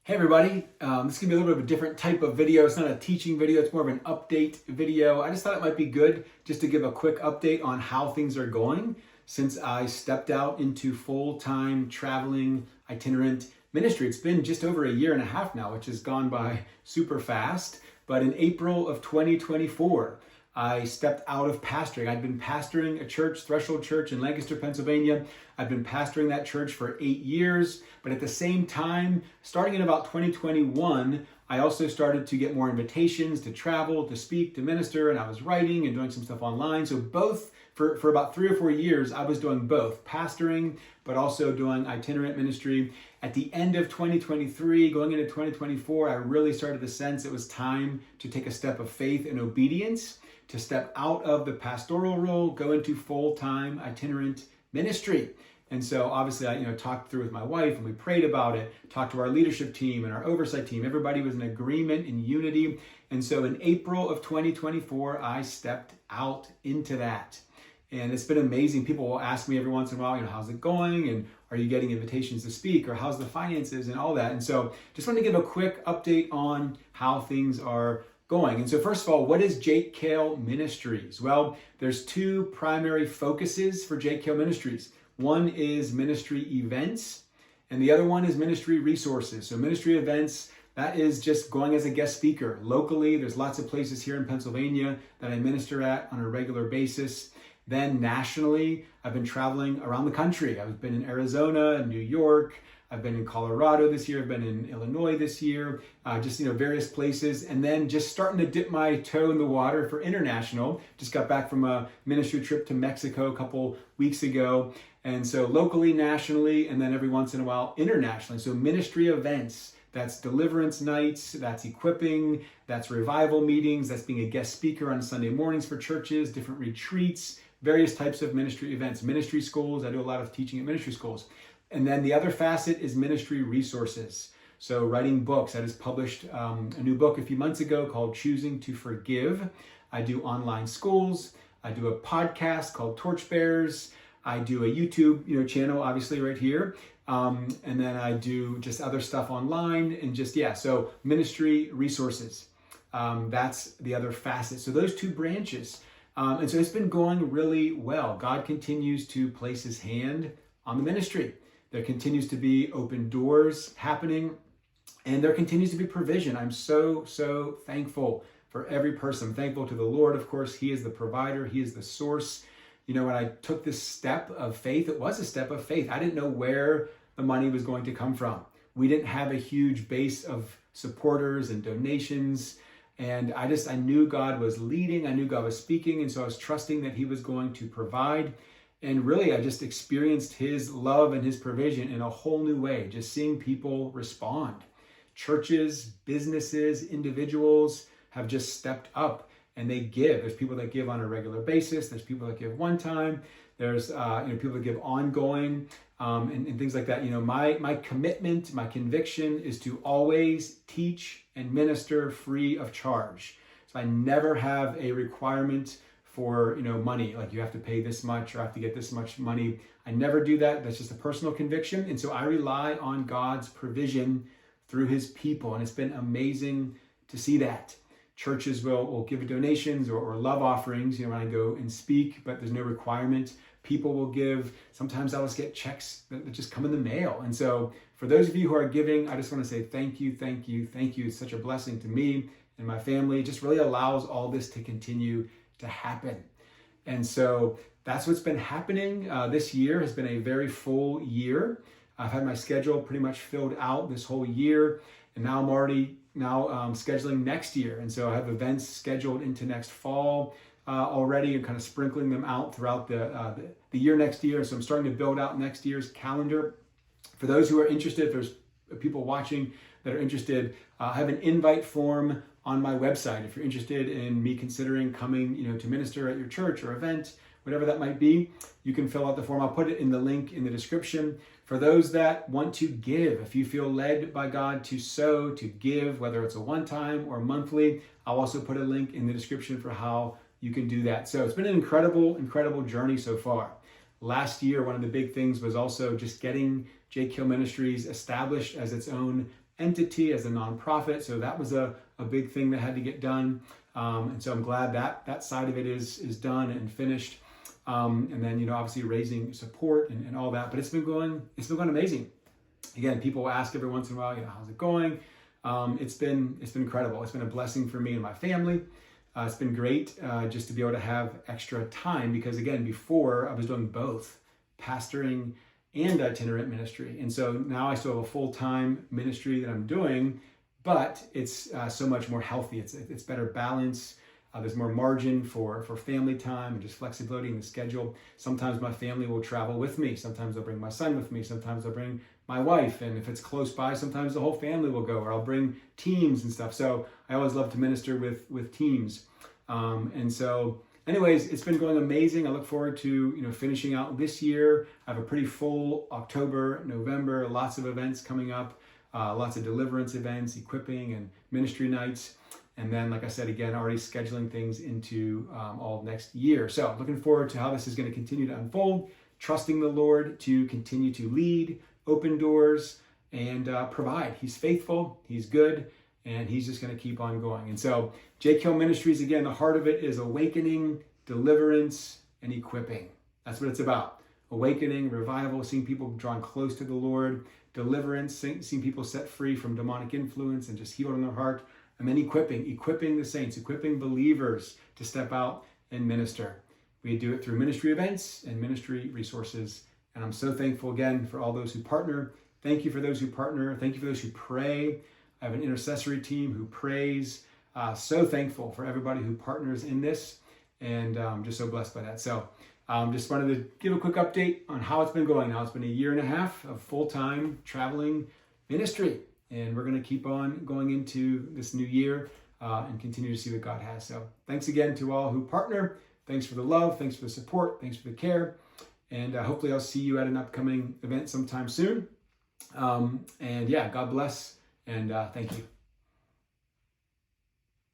Hey everybody, this is going to be a little bit of a different type of video. It's not a teaching video, it's more of an update video. I just thought it might be good just to give a quick update on how things are going since I stepped out into full-time traveling itinerant ministry. It's been just over a year and a half now, which has gone by super fast. But in April of 2024, I stepped out of pastoring. I'd been pastoring a church, Threshold Church in Lancaster, Pennsylvania. I've been pastoring that church for 8 years, but at the same time, starting in about 2021, I also started to get more invitations to travel, to speak, to minister, and I was writing and doing some stuff online. So both, for about 3 or 4 years, I was doing both, pastoring, but also doing itinerant ministry. At the end of 2023, going into 2024, I really started to sense it was time to take a step of faith and obedience, to step out of the pastoral role, go into full-time itinerant ministry. And so obviously I talked through with my wife and we prayed about it, talked to our leadership team and our oversight team. Everybody was in agreement, in unity. And so in April of 2024, I stepped out into that. And it's been amazing. People will ask me every once in a while, how's it going? And are you getting invitations to speak? Or how's the finances and all that? And so just wanted to give a quick update on how things are going. And so first of all, what is Jake Kail Ministries? Well, there's two primary focuses for Jake Kail Ministries. One is ministry events, and the other one is ministry resources. So ministry events, that is just going as a guest speaker. Locally, there's lots of places here in Pennsylvania that I minister at on a regular basis. Then nationally, I've been traveling around the country. I've been in Arizona, New York, I've been in Colorado this year, I've been in Illinois this year, various places. And then just starting to dip my toe in the water for international. Just got back from a ministry trip to Mexico a couple weeks ago. And so locally, nationally, and then every once in a while, internationally. So ministry events, that's deliverance nights, that's equipping, that's revival meetings, that's being a guest speaker on Sunday mornings for churches, different retreats, various types of ministry events, ministry schools. I do a lot of teaching at ministry schools. And then the other facet is ministry resources. So writing books. I just published a new book a few months ago called Choosing to Forgive. I do online schools. I do a podcast called Torchbearers. I do a YouTube channel, obviously right here. And then I do just other stuff online and so ministry resources. That's the other facet. So those two branches. And so it's been going really well. God continues to place his hand on the ministry. There continues to be open doors happening, and there continues to be provision. I'm so thankful for every person. I'm thankful to the Lord, of course. He is the provider. He is the source. When I took this step of faith, it was a step of faith. I didn't know where the money was going to come from. We didn't have a huge base of supporters and donations. And I knew God was leading. I knew God was speaking. And so I was trusting that he was going to provide. And really, I just experienced his love and his provision in a whole new way, just seeing people respond. Churches, businesses, individuals have just stepped up and they give. There's people that give on a regular basis. There's people that give one time. There's people that give ongoing and things like that. My commitment, my conviction is to always teach and minister free of charge. So I never have a requirement for money, like you have to pay this much or I have to get this much money. I never do that. That's just a personal conviction. And so I rely on God's provision through his people. And it's been amazing to see that. Churches will give donations or love offerings, when I go and speak, but there's no requirement. People will give. Sometimes I'll just get checks that just come in the mail. And so for those of you who are giving, I just want to say thank you, thank you, thank you. It's such a blessing to me and my family. It just really allows all this to continue to happen. And so that's what's been happening. This year has been a very full year. I've had my schedule pretty much filled out this whole year. And now I'm already scheduling next year. And so I have events scheduled into next fall already and kind of sprinkling them out throughout the year next year. So I'm starting to build out next year's calendar. For those who are interested, if there's people watching that are interested, I have an invite form on my website. If you're interested in me considering coming, to minister at your church or event, whatever that might be, you can fill out the form. I'll put it in the link in the description. For those that want to give, if you feel led by God to sow, to give, whether it's a one-time or monthly, I'll also put a link in the description for how you can do that. So it's been an incredible journey so far. Last year, one of the big things was also just getting Jake Kail Ministries established as its own entity, as a nonprofit. So that was a big thing that had to get done. And so I'm glad that side of it is done and finished. And then, obviously raising support and all that, but it's been going amazing. Again, people ask every once in a while, how's it going? It's been incredible. It's been a blessing for me and my family. It's been great just to be able to have extra time, because again, before I was doing both pastoring and itinerant ministry. And so now I still have a full-time ministry that I'm doing, but it's so much more healthy. It's better balance. There's more margin for family time and just flexibility in the schedule. Sometimes my family will travel with me. Sometimes I'll bring my son with me. Sometimes I'll bring my wife. And if it's close by, sometimes the whole family will go, or I'll bring teams and stuff. So I always love to minister with teams. And so anyways, it's been going amazing. I look forward to, finishing out this year. I have a pretty full October, November, lots of events coming up, lots of deliverance events, equipping and ministry nights. And then, like I said, again, already scheduling things into all of next year. So looking forward to how this is going to continue to unfold, trusting the Lord to continue to lead, open doors, and provide. He's faithful, he's good, and he's just going to keep on going. And so Jake Kail Ministries, again, the heart of it is awakening, deliverance, and equipping. That's what it's about. Awakening, revival, seeing people drawn close to the Lord, deliverance, seeing people set free from demonic influence and just healed in their heart. And then equipping the saints, equipping believers to step out and minister. We do it through ministry events and ministry resources. And I'm so thankful again for all those who partner. Thank you for those who partner. Thank you for those who pray. I have an intercessory team who prays. So thankful for everybody who partners in this, and I'm just so blessed by that. So just wanted to give a quick update on how it's been going. Now it's been a year and a half of full-time traveling ministry. And we're going to keep on going into this new year and continue to see what God has. So thanks again to all who partner. Thanks for the love. Thanks for the support. Thanks for the care. And hopefully I'll see you at an upcoming event sometime soon. And yeah, God bless. And thank you.